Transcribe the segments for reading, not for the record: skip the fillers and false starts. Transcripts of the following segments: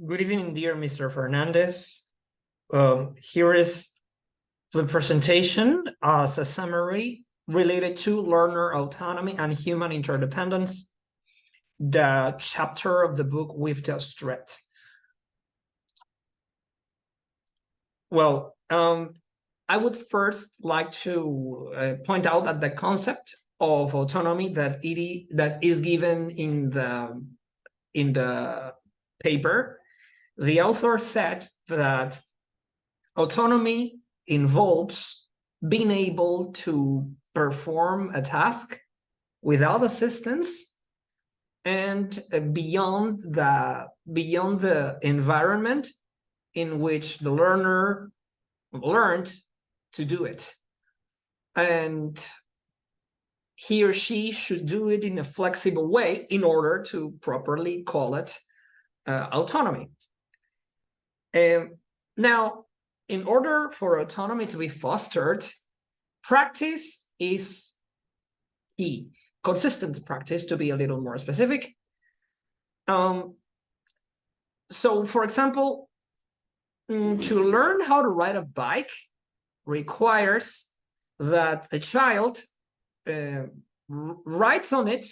Good evening, dear Mr. Fernandez. Here is the presentation as a summary related to learner autonomy and human interdependence, the chapter of the book we've just read. Well, I would first like to point out that the concept of autonomy that is given in the paper, the author said that autonomy involves being able to perform a task without assistance and beyond the environment in which the learner learned to do it. And he or she should do it in a flexible way in order to properly call it autonomy. Now, in order for autonomy to be fostered, practice is key. Consistent practice, to be a little more specific. So, for example, to learn how to ride a bike requires that a child rides on it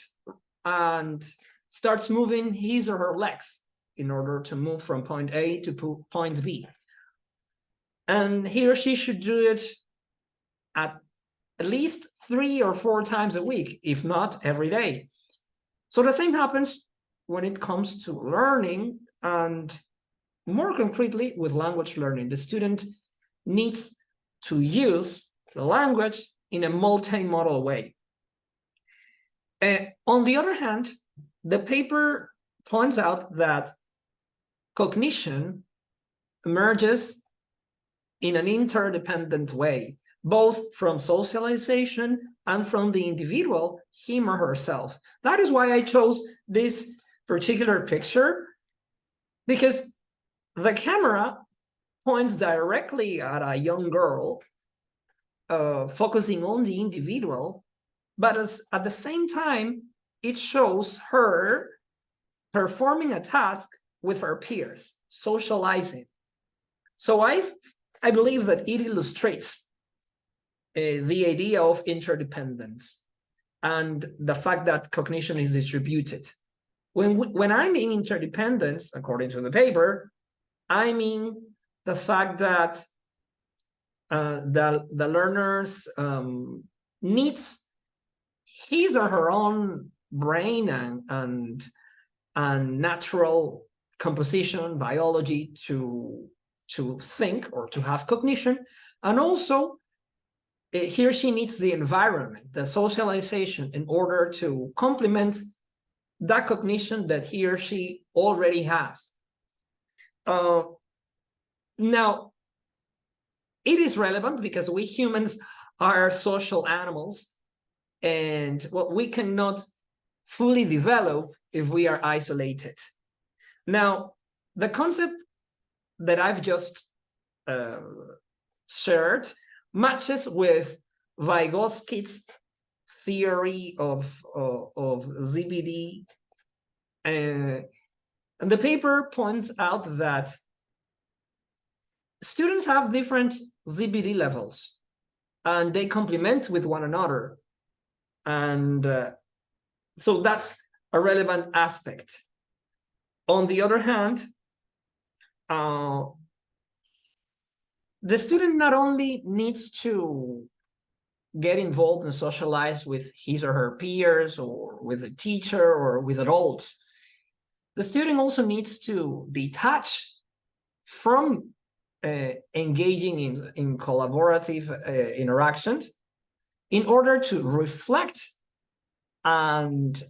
and starts moving his or her legs in order to move from point A to point B. And he or she should do it at least 3 or 4 times a week, if not every day. So the same happens when it comes to learning, and more concretely with language learning. The student needs to use the language in a multimodal way. On the other hand, the paper points out that cognition emerges in an interdependent way, both from socialization and from the individual, him or herself. That is why I chose this particular picture, because the camera points directly at a young girl, focusing on the individual, but at the same time, it shows her performing a task with her peers, socializing. So I believe that it illustrates the idea of interdependence and the fact that cognition is distributed. When I mean interdependence, according to the paper, I mean the fact that the learner's needs his or her own brain and natural composition, biology to think or to have cognition, and also he or she needs the environment, the socialization, in order to complement that cognition that he or she already has. Now, it is relevant because we humans are social animals, and well, we cannot fully develop if we are isolated. Now, the concept that I've just shared matches with Vygotsky's theory of ZBD. And the paper points out that students have different ZBD levels, and they complement with one another. And so that's a relevant aspect. On the other hand, the student not only needs to get involved and socialize with his or her peers or with a teacher or with adults, the student also needs to detach from engaging in collaborative interactions in order to reflect and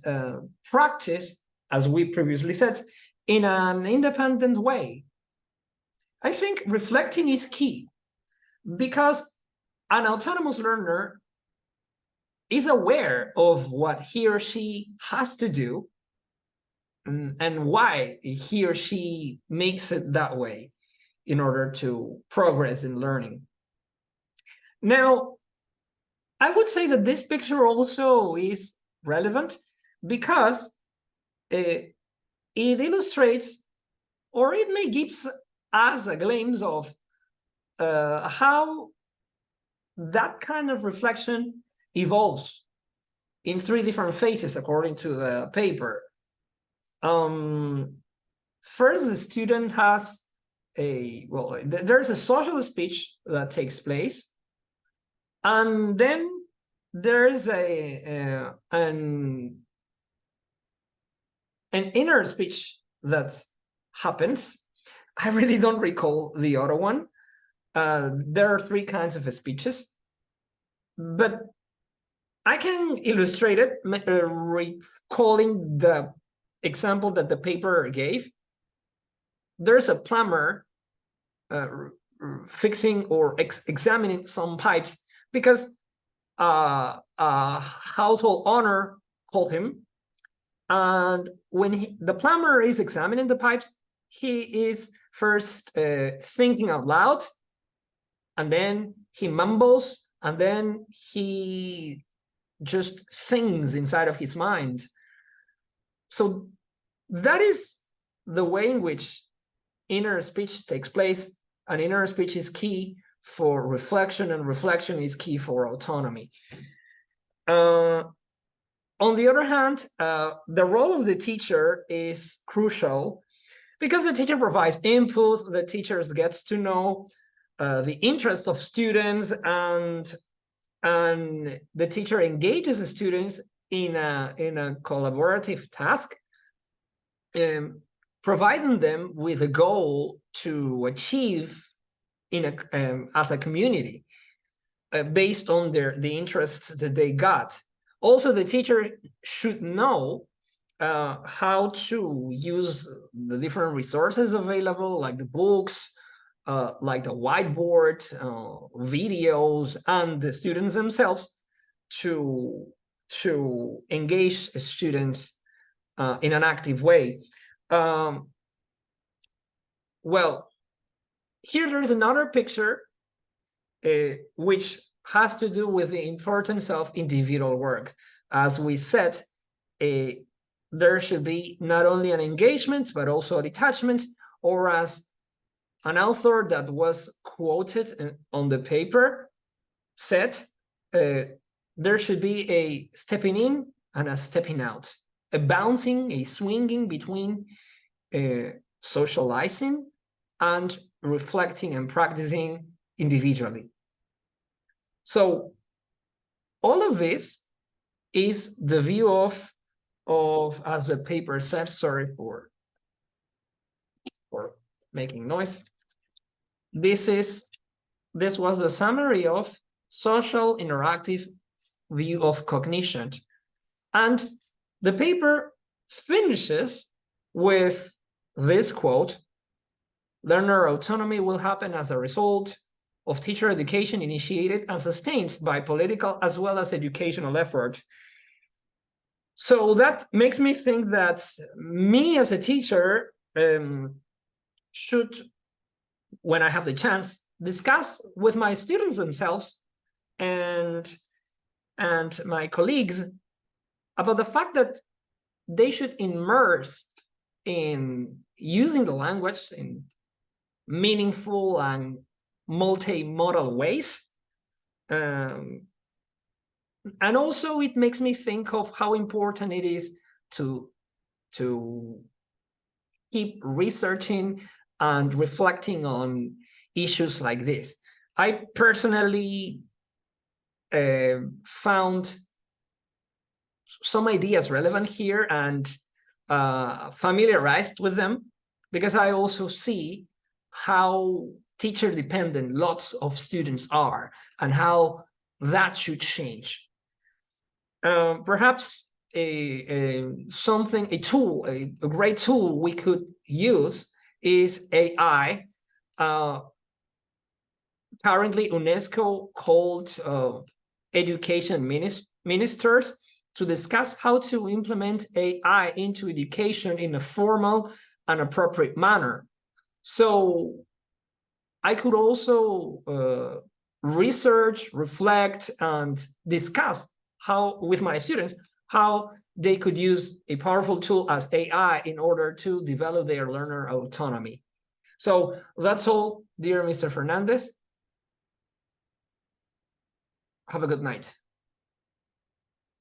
practice, as we previously said, in an independent way. I think reflecting is key, because an autonomous learner is aware of what he or she has to do and why he or she makes it that way in order to progress in learning. Now, I would say that this picture also is relevant because it illustrates or it may give us a glimpse of how that kind of reflection evolves in 3 different phases according to the paper. First, the student has there's a social speech that takes place, and then there's an inner speech that happens. I really don't recall the other one. There are 3 kinds of speeches, but I can illustrate it recalling the example that the paper gave. There's a plumber fixing or examining some pipes because a household owner called him. And when the plumber is examining the pipes, he is first thinking out loud, and then he mumbles, and then he just thinks inside of his mind. So that is the way in which inner speech takes place, and inner speech is key for reflection, and reflection is key for autonomy. On the other hand, the role of the teacher is crucial because the teacher provides input, the teacher gets to know the interests of students, and the teacher engages the students in a collaborative task, providing them with a goal to achieve as a community based on the interests that they got. Also, the teacher should know how to use the different resources available, like the books, like the whiteboard, videos, and the students themselves to engage students in an active way. Well, here there's another picture which has to do with the importance of individual work. As we said, there should be not only an engagement, but also a detachment, or as an author that was quoted on the paper said, there should be a stepping in and a stepping out, a bouncing, a swinging between socializing and reflecting and practicing individually. So all of this is the view of as the paper said, sorry for making noise. This was the summary of social interactive view of cognition. And the paper finishes with this quote: learner autonomy will happen as a result of teacher education initiated and sustained by political as well as educational effort. So that makes me think that me as a teacher should, when I have the chance, discuss with my students themselves and my colleagues about the fact that they should immerse in using the language in meaningful and multimodal ways. And also it makes me think of how important it is to keep researching and reflecting on issues like this. I personally found some ideas relevant here and familiarized with them, because I also see how teacher dependent lots of students are and how that should change. Perhaps a great tool we could use is AI. Currently, UNESCO called education ministers to discuss how to implement AI into education in a formal and appropriate manner. So I could also research, reflect, and discuss how with my students how they could use a powerful tool as AI in order to develop their learner autonomy. So that's all, dear Mr. Fernandez. Have a good night.